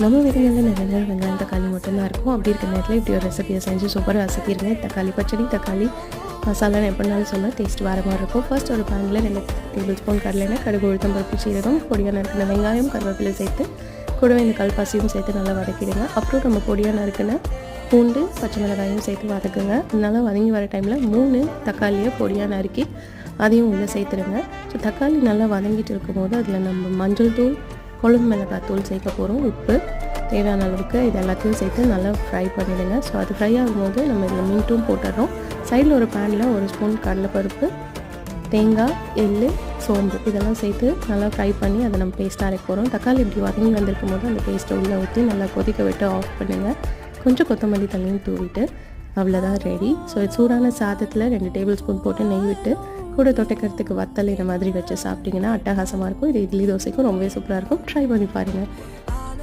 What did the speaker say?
நம்ம வீடுகளில் நிறைய நேரம் வெங்காயம் தக்காளி மட்டும்தான் இருக்கும். அப்படி இருக்க நேரத்தில் இப்படி ஒரு ரெசிபியை செஞ்சு சூப்பராக அசத்திடுங்க. தக்காளி பச்சடி, தக்காளி மசாலா எப்படினாலும் சொன்னால் டேஸ்ட் வேறு மாதிரி இருக்கும். ஃபர்ஸ்ட் ஒரு பேனில் 2 டேபிள் ஸ்பூன் கடலைெண்ணெய், கடுகு, உளுத்தம் பருப்பு, சீரகம், பொடியாக நறுக்கின வெங்காயம், கருவேப்பிலை சேர்த்து கூடவே இந்த கல்பாசியும் சேர்த்து நல்லா வதக்கிடுங்க. அப்புறம் நம்ம பொடியாக நறுக்கின பூண்டு, பச்சை மிளகாயும் சேர்த்து வதக்குங்க. நல்லா வதங்கி வர டைமில் 3 தக்காளியை பொடியாக நறுக்கி அதையும் உள்ளே சேர்த்துடுங்க. ஸோ தக்காளி நல்லா வதங்கிட்டு இருக்கும்போது அதில் நம்ம மஞ்சள் தூள், குழம்பு மிளகாய் தூள் சேர்க்க போகிறோம், உப்பு தேவையான அளவுக்கு இது எல்லாத்தையும் சேர்த்து நல்லா ஃப்ரை பண்ணிவிடுங்க. ஸோ அது ஃப்ரை ஆகும்போது நம்ம இதில் மீட்டும் போட்டுடுறோம். சைடில் ஒரு பேனில் 1 ஸ்பூன் கடலைப்பருப்பு, தேங்காய், எள்ளு, சோம்பு இதெல்லாம் சேர்த்து நல்லா ஃப்ரை பண்ணி அதை நம்ம பேஸ்ட்டாக அரைக்க போகிறோம். தக்காளி இப்படி வதங்கி வந்திருக்கும் போது அந்த பேஸ்ட்டை உள்ளே ஊற்றி நல்லா கொதிக்க விட்டு ஆஃப் பண்ணுங்கள். கொஞ்சம் கொத்தமல்லி தண்ணியும் தூவிட்டு அவ்வளோதான் ரெடி. ஸோ சூடான சாதத்தில் 2 டேபிள் ஸ்பூன் போட்டு நெய் விட்டு கூட தொட்டைக்கிறதுக்கு வத்தல் இந்த மாதிரி வச்சு சாப்பிட்டிங்கன்னா அட்டகாசமாக இருக்கும். இது இட்லி தோசைக்கும் ரொம்பவே சூப்பராக இருக்கும். ட்ரை பண்ணி பாருங்கள்.